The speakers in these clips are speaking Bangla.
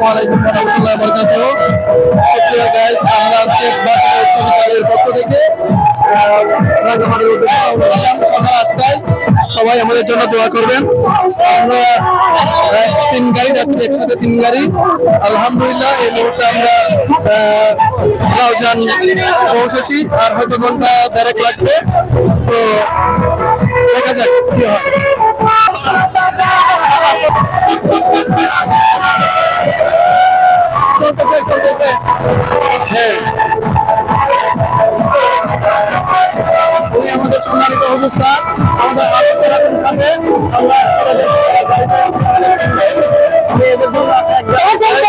আসসালামু আলাইকুম ওয়া রাহমাতুল্লাহি ওয়া বারাকাতুহু। সুপ্রিয় গাইস, আমরা আজকে বাংলা উচ্চ বিদ্যালয়ের পক্ষ থেকে রাঙ্গামাটির উদ্দেশ্যে রওনা দিলাম সকাল 8টায়। সবাই আমাদের জন্য দোয়া করবেন। আমরা তিন গাড়ি যাচ্ছি, একসাথে তিন গাড়ি। আলহামদুলিল্লাহ এই মুহূর্তে আমরা রাউজান পৌঁছেছি, আর হয়তো ঘন্টা দেড়েক লাগবে। তো দেখা যাক কি হয়। চলতেছে। হ্যাঁ, উনি আমাদের সম্মানিত হুজুর স্যার, আমাদের আলোচনা আছেন সাথে। আমরা ছেলেদের গাড়িতে আছি, আমাদের তিন গাড়ি। আমি এদের জন্য আছে এক গাড়ি।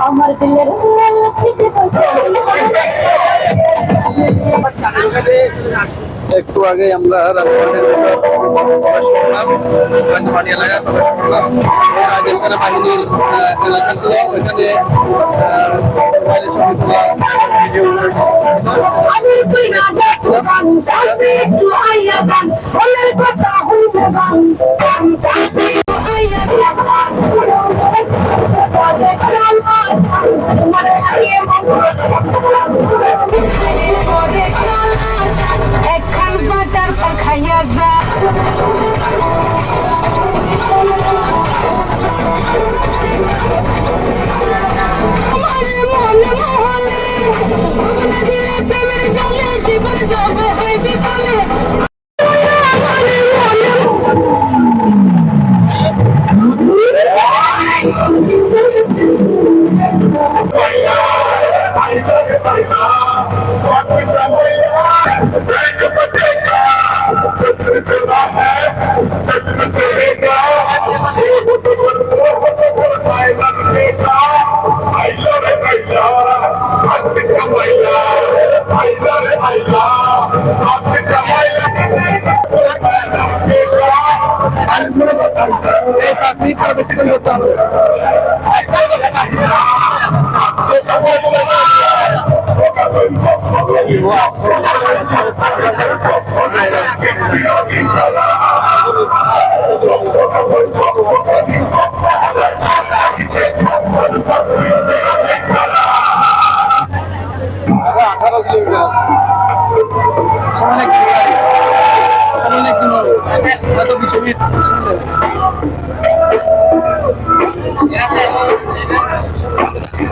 আমার দিলের একটু আগে আমরা রাঙ্গামাটির ভেতর প্রবেশ করলাম, রাঙ্গামাটি এলাকায় প্রবেশ করলাম। এর আগে সেনাবাহিনীর এলাকা ছিল, ওইখানে মোবাইলে ছবি তোলা, ভিডিও একখান বাজার পর খাইয়া যা জীবন যাবে হয় বিকালে এই 5 মিনিট আর বেশি করে করতে হবে।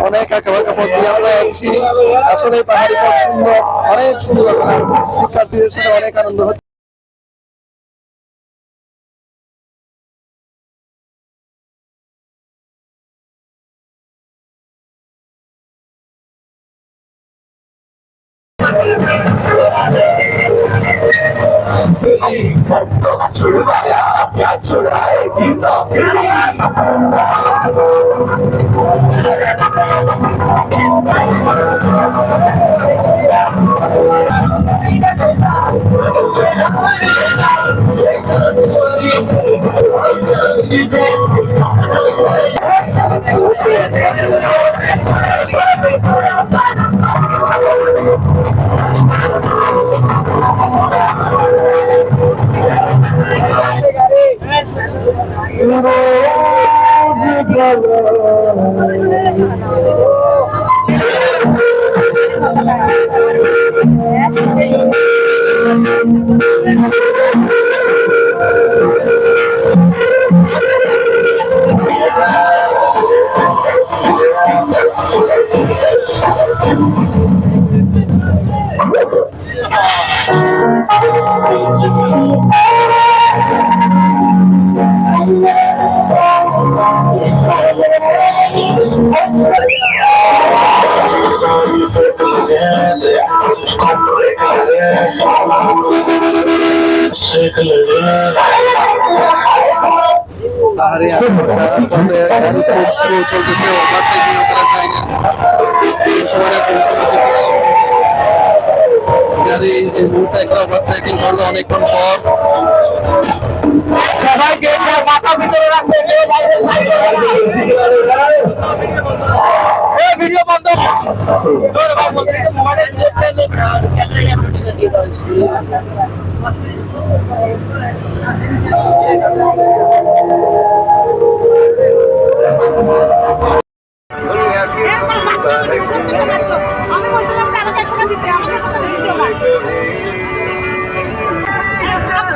অনেক আঁকাবাঁকা পথ দিয়ে আমরা যাচ্ছি। আসলে পাহাড়ি পথ সুন্দর, অনেক সুন্দর। শিক্ষার্থীদের সাথে অনেক আনন্দ হচ্ছে। আরে আসলে গাড়ি খুব স্লো চলতেছে, ওভারটেকিং করা যায় না। এই সময়টা খুব সময় দিতে হবে। গাড়ি এই মুহূর্তে একটা ওভারটেকিং করলো অনেকক্ষণ পর। সবাইকে মাথা ভিতরে রাখতে ভিডিও বন্ধ আমি বলছিলাম যে আমাকে 100 টাকা দিতে, আমাকে 100 টাকা দিতে হবে।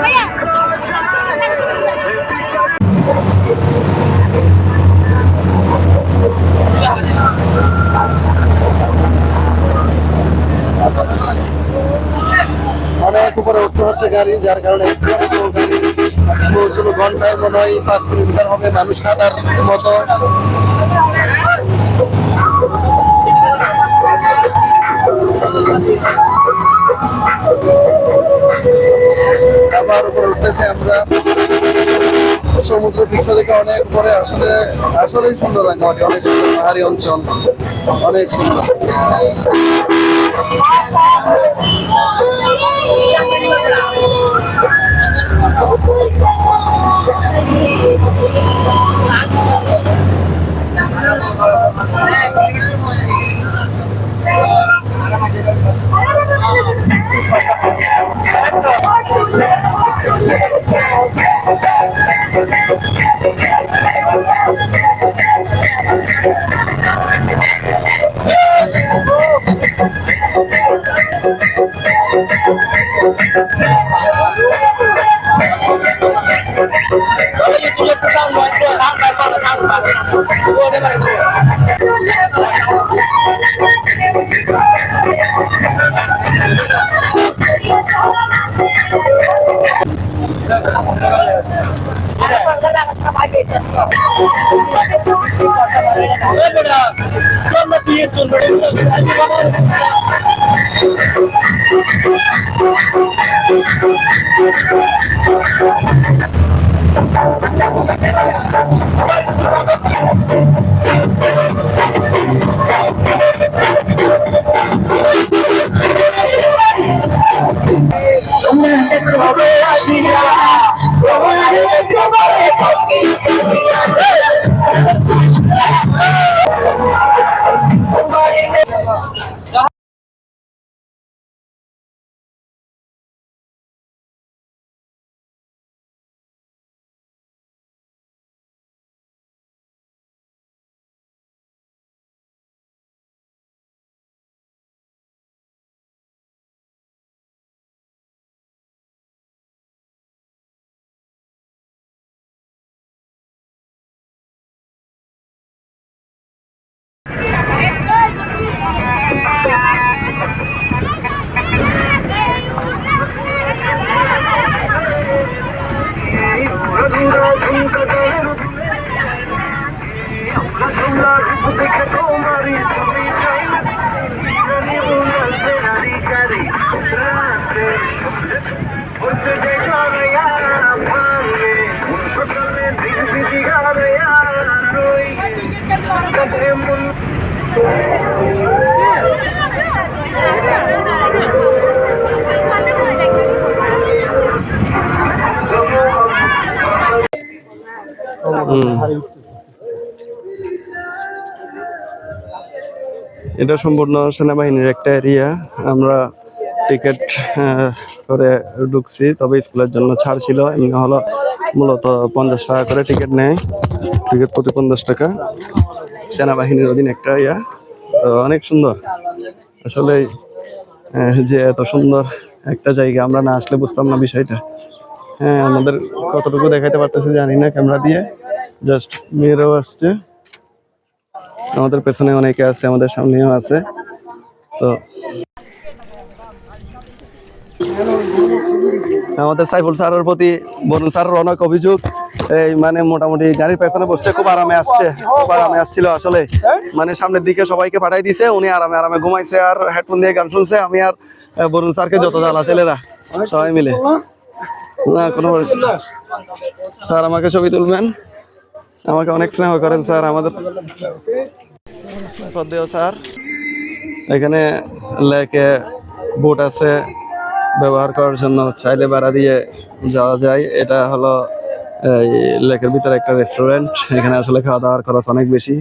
ভাইয়া অনেক উপরে উঠতে হচ্ছে গাড়ি, যার কারণে একদম স্লো গাড়ি। স্লো ঘন্টায় মনে হয় 5 কিলোমিটার হবে মানুষ হাঁটার মতো। আবার উপরে উঠতেছে আমরা সমুদ্র পৃষ্ঠ থেকে অনেক উপরে। আসলেই সুন্দর রাঙ্গামাটি, অনেক সুন্দর পাহাড়ি অঞ্চল, অনেক সুন্দর। What's the এটা সম্পূর্ণ সেনাবাহিনীর একটা এরিয়া। আমরা টিকিট করে ঢুকছি, তবে স্কুলের জন্য ছাড় ছিল। এমনি হলো মূলত 50 টাকা করে টিকিট নেয়, টিকিট প্রতি 50 টাকা। সেনাবাহিনীর অধীন একটা ইয়া, তো অনেক সুন্দর আসলে। যে এত সুন্দর একটা জায়গা, আমরা না আসলে বুঝতাম না বিষয়টা। হ্যাঁ, আমাদের কতটুকু দেখাইতে পারতেছে জানি না ক্যামেরা দিয়ে, জাস্ট মেয়েরাও আসছে, আমাদের পেছনে অনেকে আছে, আমাদের সামনেও আছে। তো আমাদের সাইফুল স্যারের প্রতি বরুণ স্যারের অনেক অভিযোগ, এই মানে মোটামুটি গাড়ির পেছনে বসতে খুব আরামে আসছিল আসলে। মানে সামনের দিকে সবাইকে পাঠাই দিছে, উনি আরামে আরামে ঘুমাইছে আর হেডফোন দিয়ে গান শুনছে। আমি আর বরুণ স্যারকে যত জ্বালা ছেলেরা সবাই মিলে, না কোনো স্যার আমাকে ছবি তুলবেন, আমাকে অনেক স্নেহ করেন স্যার। আমাদের শ্রদ্ধেয় স্যার, এখানে লেকে বোট আছে ব্যবহার করার জন্য, চাইলে ভাড়া দিয়ে যাওয়া যায়। এটা হলো এই লেকের ভিতরে একটা রেস্টুরেন্ট। এখানে আসলে খাওয়া দাওয়ার খরচ অনেক বেশি,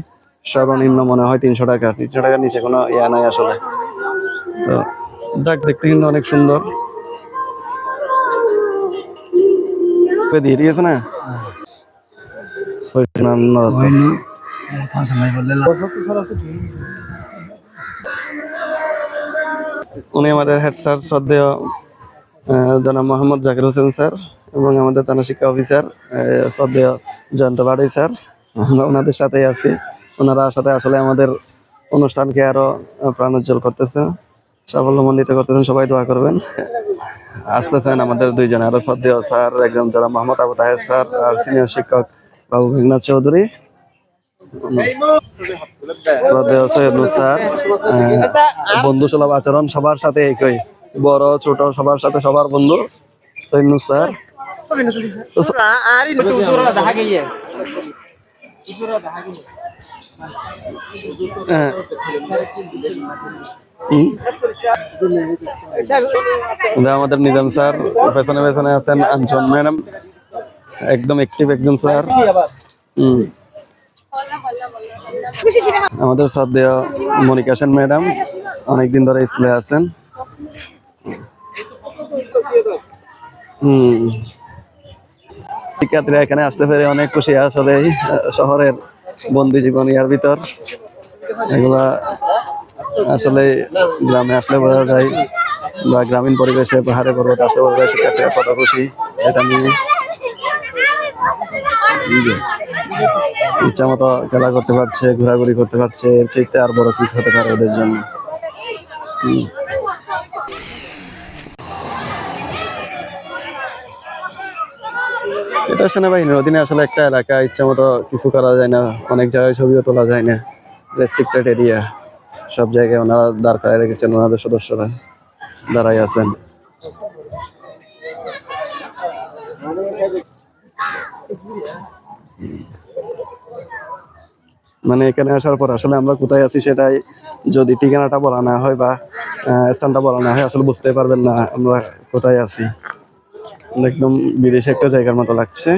সর্বনিম্ন মনে হয় 300 টাকা। 300 টাকার নিচে কোনো ইয়া নাই আসলে। তো দেখ, দেখতে কিন্তু অনেক সুন্দর। দিয়ে দিয়েছে না উনি আমাদের হেড স্যার শ্রদ্ধেয় জনাব মোহাম্মদ জাকির হোসেন স্যার, এবং আমাদের থানা শিক্ষা অফিসার শ্রদ্ধেয় জয়ন্ত বাড়ি স্যার। আমরা ওনাদের সাথেই আছি। ওনারা সাথে আসলে আমাদের অনুষ্ঠানকে আরো প্রাণোজ্জ্বল করতেছে, সাফল্যমণ্ডিত করতেছেন। সবাই দোয়া করবেন। আসতেছেন আমাদের দুইজন আরো শ্রদ্ধেয় স্যার, একজন জনাব মোহাম্মদ আবু তাহের স্যার, আর সিনিয়র শিক্ষক বাবু মেঘনাথ চৌধুরী, শ্রদ্ধেয় সৈয়দ নূর স্যার। বন্ধু সুলভ আচরণ, সবার সাথে একই, বড় ছোট সবার সাথে সবার বন্ধু সৈয়দ নূর স্যার। আমাদের নিজাম স্যার, পেছনে পেছনে আছেন আঞ্চন ম্যাডাম, একদম অ্যাক্টিভ একজন স্যার। আমাদের শ্রদ্ধেয় মনিকা সেন ম্যাডাম, অনেকদিন ধরে স্কুলে আছেন। শিক্ষার্থীরা এখানে আসতে পেরে অনেক খুশি আসলে। শহরের বন্দি জীবন ইয়ার ভিতর এগুলা আসলে গ্রামে আসলে বোঝা যায়, বা গ্রামীণ পরিবেশে পাহাড়ে পর্বত আসলে বোঝা যায় শিক্ষার্থীরা কত খুশি এটা নিয়ে। ইচ্ছা মতো খেলা করতে পারছে, ঘোরাঘুরি করতে পারছে, এর চাইতে আর বড় কি হতে পারে ওদের জন্য। এটা সেনাবাহিনীর অধীনে আসলে একটা এলাকা, ইচ্ছা মতো কিছু করা যায় না, অনেক জায়গায় ছবিও তোলা যায় না, রেস্ট্রিক্টেড এরিয়া। সব জায়গায় ওনারা দাঁড় করায় রেখেছেন, ওনাদের সদস্যরা দাঁড়াই আছেন। মানে এখানে আসার পর আসলে আমরা কোথায় আছি সেটাই যদি ঠিকানাটা বলা না হয় বা স্থানটা বলা না হয় আসলে বুঝতে পারবেন না আমরা কোথায় আছি। একদম বিদেশি একটা জায়গার মতো লাগছে,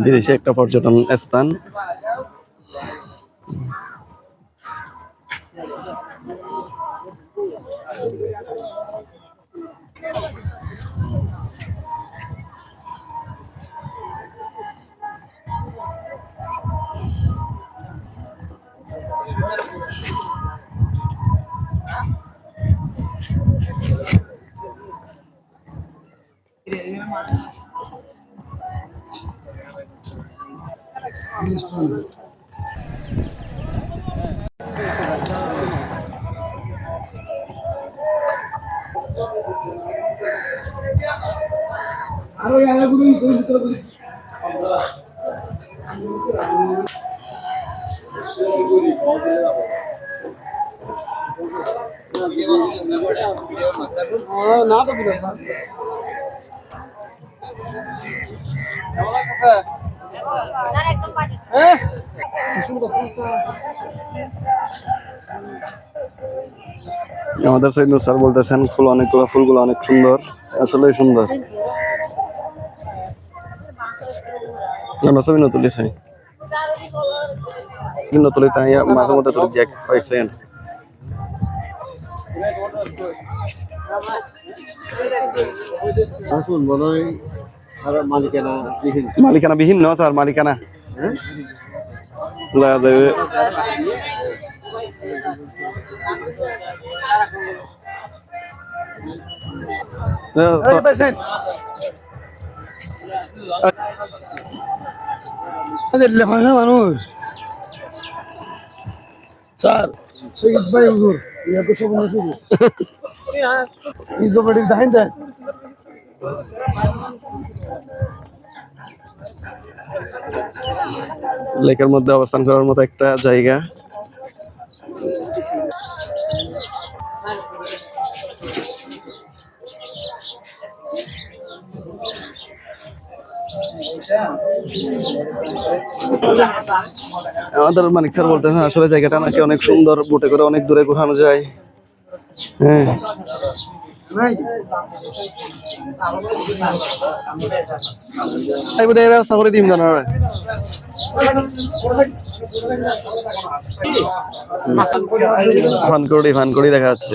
বিদেশি একটা পর্যটন স্থান। আমাদের সৈয়দ নূর স্যার বলতেছেন ফুলগুলো অনেক সুন্দর, আসলে সুন্দর। আমরা ছবি তুলি খাই কিন্তু তুলি তাই মাঝে মধ্যে তুলি জ্যাক কয়েক সেকেন্ড আসুন মনে হয় আর মালিকানা বিহীন মালিকানা বিহীন ন স্যার মালিকানা লাগা যাবে মানুষ স্যার শহীদ ভাই হুজুর ইয়া তো সব শুরু ইজো বডি দেখেন দেন লেকের মধ্যে অবস্থান করার মতো একটা জায়গা আমাদের মানিক স্যার বলতেছেন আসলে জায়গাটা নাকি অনেক সুন্দর বোটে করে অনেক দূরে ঘোরানো যায় হ্যাঁ ব্যবস্থা করে দিন জানার ফানকড়ি দেখা যাচ্ছে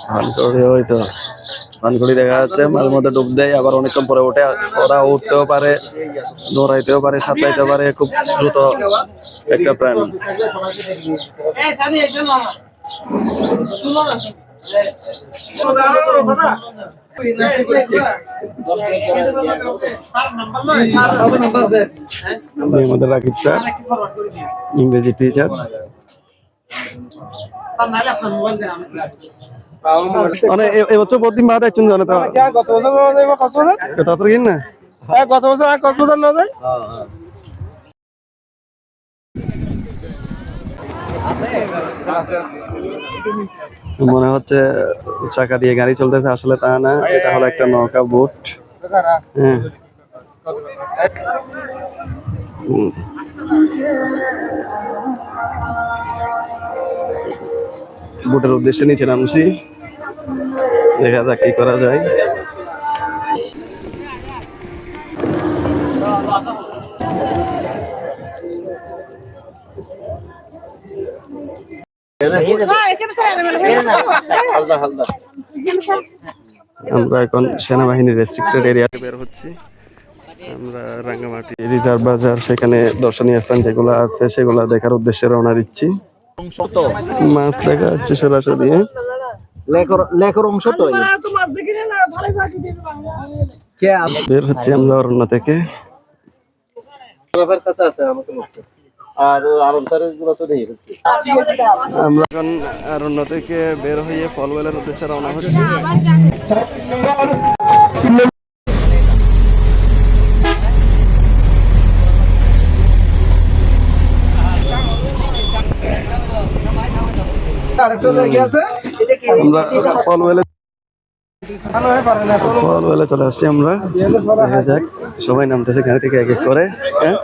ফানকড়ি ওই তো ফানকড়ি দেখা যাচ্ছে মাঝে মধ্যে ডুব দেয় আবার অনেকক্ষণ পরে ওঠে ওরা উঠতেও পারে দৌড়াইতেও পারে সাঁতরাইতেও পারে খুব দ্রুত একটা প্রাণ আমাদের রাকিব স্যার ইংরেজি টিচার মানে এবছর প্রতিদিন মাথায় চুন জানে তো গত বছর কিন না গত বছর আর কক্সবাজার না যায় মনে হচ্ছে চাকা দিয়ে গাড়ি চলতেছে আসলে তা না এটা হলো একটা নৌকা বোট হ্যাঁ বোটের উদ্দেশ্যে নিচে নামছি দেখা যাক কি করা যায় আমরা এখন সেনাবাহিনীর রেস্ট্রিক্টেড এরিয়াতে বের হচ্ছি আমরা রাঙ্গামাটি রিজার্ভ বাজার সেখানে দর্শনীয় স্থান যেগুলো আছে সেগুলো দেখার উদ্দেশ্যে রওনা দিচ্ছি মাছ দেখা যাচ্ছে সরাসরি লেখর অংশ তো বের হচ্ছি আমরা অরণ্য থেকে কাছে আছে আমাকে বলছে আর আরন্তারের গুলো তো দেখে ফেলছি আমরা এখন অরণ্য থেকে বের হয়ে ফলওয়েলের উদ্দেশ্যে রওনা হচ্ছি আমরা ফলওয়েলে চলে আসছি আমরা দেখা যাক সবাই নামতেছে গাড়ি থেকে এক এক করে হ্যাঁ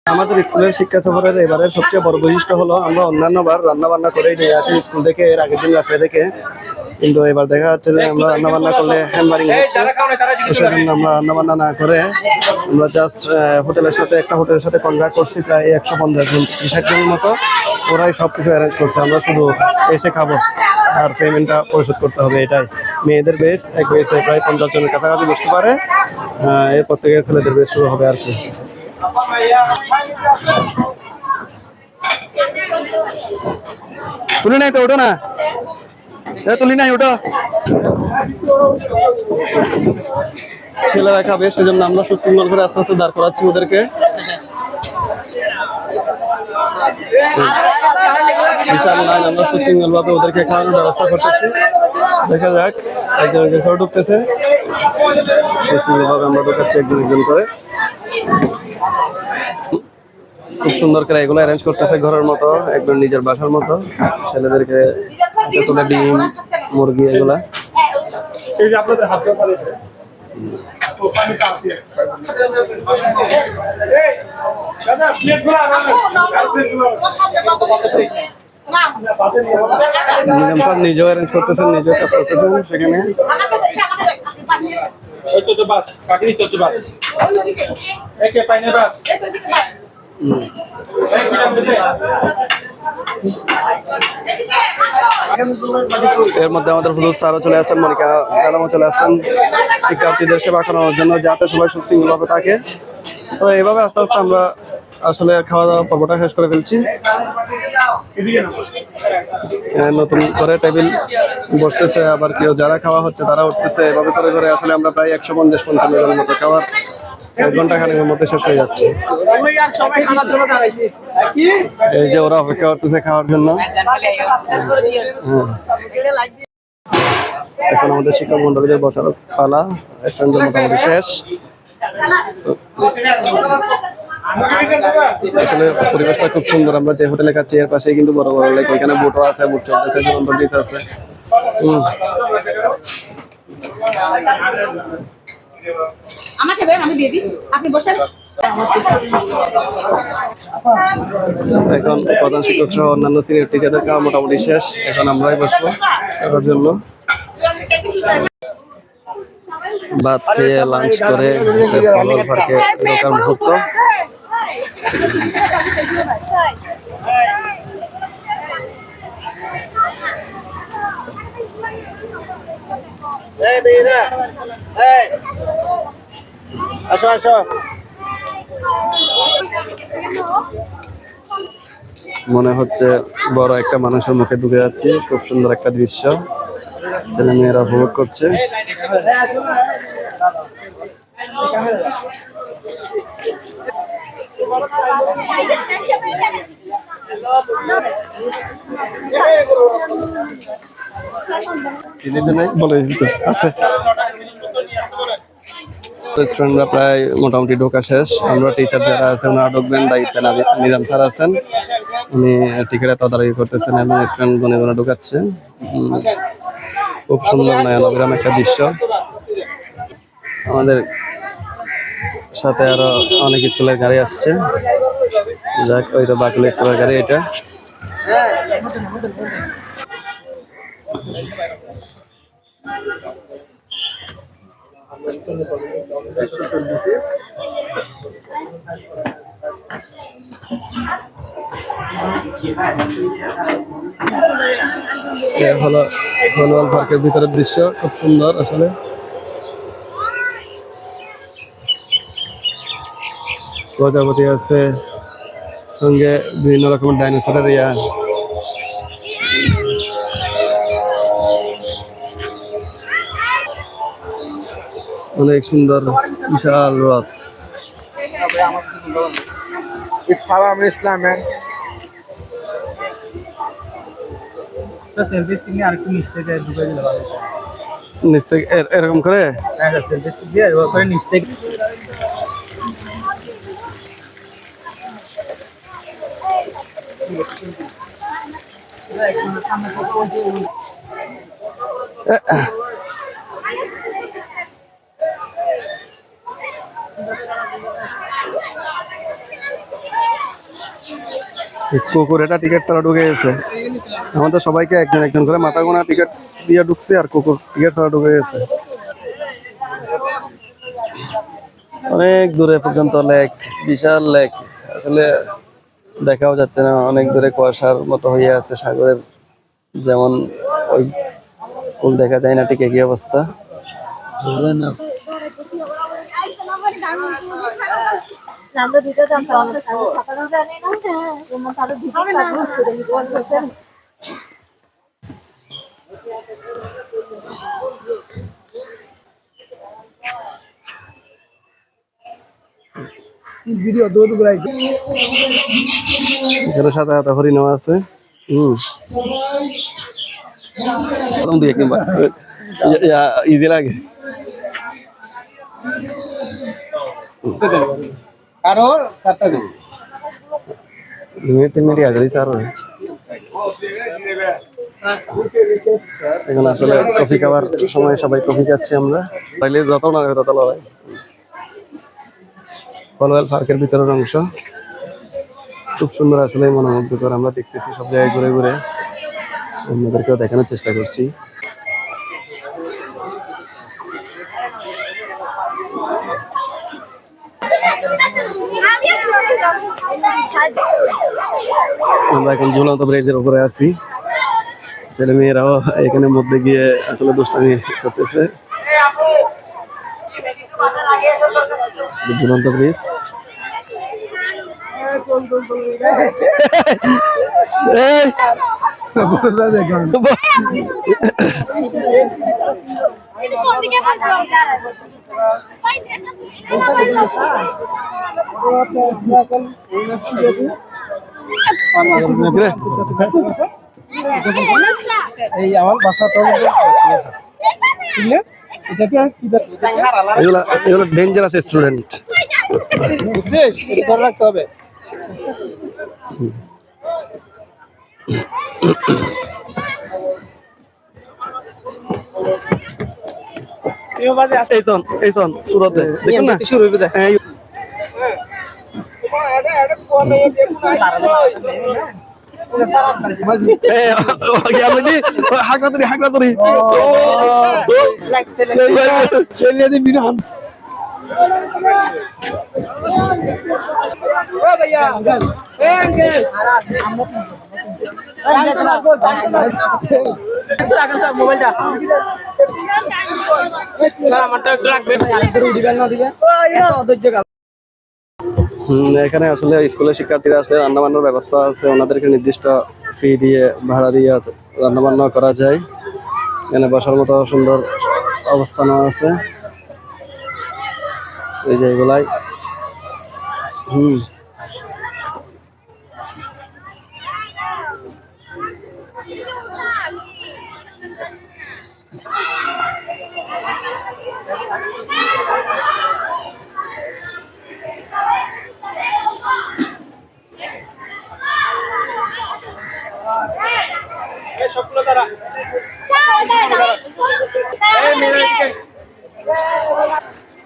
আমাদের স্কুলের শিক্ষা সফরের এবারের সবচেয়ে বড় বৈশিষ্ট্য হলো আমরা অন্যান্য বার রান্না বান্না করেই নিয়ে আসি স্কুল থেকে এর আগের দিন রাত্রে থেকে কিন্তু এবার দেখা যাচ্ছে যে আমরা রান্না বান্না করলে হ্যান্ডবারিং হচ্ছে সেজন্য আমরা রান্না বান্না না করে আমরা জাস্ট একটা হোটেলের সাথে কন্ট্রাক্ট করছি প্রায় 150 জন 60 জনের মতো ওরাই সবকিছু অ্যারেঞ্জ করছে আমরা শুধু এসে খাবো আর পেমেন্টটা পরিশোধ করতে হবে এটাই মেয়েদের বেস এক বেসে প্রায় 50 জনের কাছাকাছি বসতে পারে এরপর থেকে ছেলেদের বেস শুরু হবে আর কি তুলি নাই তো ওঠো না তুলি নাই ওঠো ছেলেরা খাবে সেজন্য আমরা সুশৃঙ্খল করে আস্তে আস্তে দাঁড় করাচ্ছি ওদেরকে বিশাল লাইন আমরা সুশৃঙ্খল ভাবে ওদেরকে খাওয়ানোর ব্যবস্থা করতেছি দেখা যাক একজন একজন করে ঢুকতেছে সুশৃঙ্খল ভাবে আমরা ঢুকাচ্ছি একজন একজন করে খুব সুন্দর করে এগুলো অ্যারেঞ্জ করতেছে ঘরের মতো একদম নিজের বাসার মতো ছেলেদেরকে ডিম মুরগি এগুলা নিজাম স্যার নিজেও অ্যারেঞ্জ করতেছেন, নিজেও কাজ করতেছেন সেখানে। এর মধ্যে আমাদের হুজুর স্যারও চলে আসছেন, মনিকা ম্যাডামও চলে আসছেন শিক্ষার্থীদের সেবা করানোর জন্য, যাতে সবাই সুশৃঙ্খলভাবে থাকে। তো এইভাবে আস্তে আস্তে আমরা আসলে খাওয়া দাওয়া পর্বটা শেষ করে ফেলছি। নতুন করে টেবিল বসতেছে, আবার কেউ যারা খাওয়া হচ্ছে তারা উঠতেছে, এভাবে করে করে আসলে আমরা প্রায় 150-55 জনের মতো খাওয়ার 1 ঘন্টা খানেকের মধ্যে শেষ হয়ে যাচ্ছে। এই যে ওরা অপেক্ষা করতেছে খাওয়ার জন্য। এখন আমাদের শিক্ষক মন্ডলীদের বসার পালা, স্ট্যান্ডের মোটামুটি শেষ। আসলে পরিবেশটা খুব সুন্দর। আমরা যে হোটেলে খাচ্ছি এর পাশেই কিন্তু বড় বড় লেক, ওইখানে বোটও আছে, বোট চলতেছে, ঝুলন্ত ব্রিজ আছে। আমাকে দেন, আমি দিয়ে দিই, আপনি বসেন। এখন প্রধান শিক্ষক সহ অন্যান্য সিনিয়র টিচারদের খাওয়া মোটামুটি শেষ। এখন আমরাই বসবো খাওয়ার জন্য। ভাত খেয়ে লাঞ্চ করে ফলোয়ার পার্কে ঢোকার মুহূর্ত। আসো আসো। মনে হচ্ছে বড় একটা মানুষের মুখে ঢুকে যাচ্ছি। খুব সুন্দর একটা দৃশ্য, ছেলে মেয়েরা উপভোগ করছে। বলে দিতে আছে। স্টুডেন্টরা প্রায় মোটামুটি ঢোকা শেষ। আমরা টিচার যারা আছেন ওনারা ঢুকবেন, দায়িত্বে নিজাম স্যার আছেন, উনি টিকিটে তদারকি করতেছেন এবং স্টুডেন্ট গনে গনে ঢুকাচ্ছেন। খুব সুন্দর নয়নাভিরাম একটা দৃশ্য। আমাদের সাথে আরো অনেক স্কুলের গাড়ি আসছে। যাক, ওইটা বাকুল স্কুলের গাড়ি এটা। হলো ফলোয়ার পার্কের ভিতরের দৃশ্য, খুব সুন্দর আসলে। প্রজাপতি আছে, সঙ্গে বিভিন্ন রকমের ডাইনোসরের ইয়া। অনেক সুন্দর বিশাল হ্রদ। সালাম ইসলাম সেলফি স্ক্রিনে আর কি নিচ থেকে ঢুকে দিলে ভালো। নিচ থেকে এরকম করে সেলফি স্ক্রিন দিয়ে এরকম করে নিচ থেকে। কুকুর এটা টিকিট ছাড়া ঢুকে গেছে। আমাদের সবাইকে একজন একজন করে মাথা গোনা টিকিট দিয়ে ঢুকছে, আর কুকুর টিকিট ছাড়া ঢুকে গেছে। অনেক দূরে পর্যন্ত লেক, বিশাল লেক, আসলে দেখাও যাচ্ছে না। অনেক দূরে কুয়াশার মতো হয়ে আছে সাগরের, যেমন ওই ফুল দেখা যায় না, ঠিক একই অবস্থা। আমরা দুটো জানতাম, সাঁতারও জানি না, তোমার তাহলে দুটো ভিডিও দৌড় ঘুরাই এখানে সাদা সাদা হরিণও আছে। দিয়ে কিংবা ইজি লাগে। আরো 4টা দিন এখন আসলে কফি খাওয়ার সময় সবাই কফি খাচ্ছি আমরা। তাইলে যত না তত লড়াই। ফলওয়েল পার্কের ভিতরের অংশ খুব সুন্দর, আসলে মনোমুগ্ধকর। আমরা দেখতেছি সব জায়গায় ঘুরে ঘুরে, আপনাদেরকেও দেখানোর চেষ্টা করছি। আমরা এখন ঝুলন্ত ব্রিজের উপরে আছি, ছেলে মেয়েরাও এখানে মধ্যে গিয়ে আসলে দুষ্টামি করতেছে। ঝুলন্ত ব্রিজ, এই আমার বাসাটা এগুলো ডেঞ্জারাস স্টুডেন্ট। বুঝছিস, এটা ধরে রাখতে হবে। এই শোন সুরতে দেখুন না, শুরু হইবে হ্যাঁ, হাকড়াতরি মোবাইলটা এখানে আসলে স্কুলের শিক্ষার্থীরা আসলে রান্না বান্নার ব্যবস্থা আছে, ওনাদেরকে নির্দিষ্ট ফি দিয়ে ভাড়া দিয়ে রান্না বান্না করা যায়। এখানে বসার মতো সুন্দর অবস্থান আছে, এই যে এগুলাই।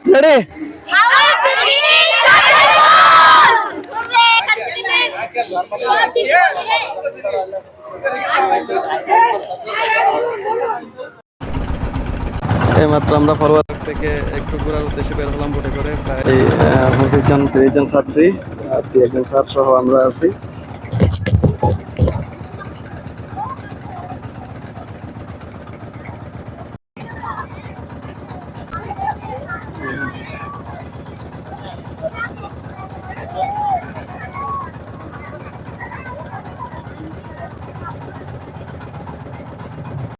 রেডি? এইমাত্র আমরা ফরওয়ার্ড থেকে একটু ঘোরার উদ্দেশ্যে বের হলাম বোটে করে। প্রায় 25 জন 30 জন ছাত্রী আর 2 একজন স্যার সহ আমরা আছি।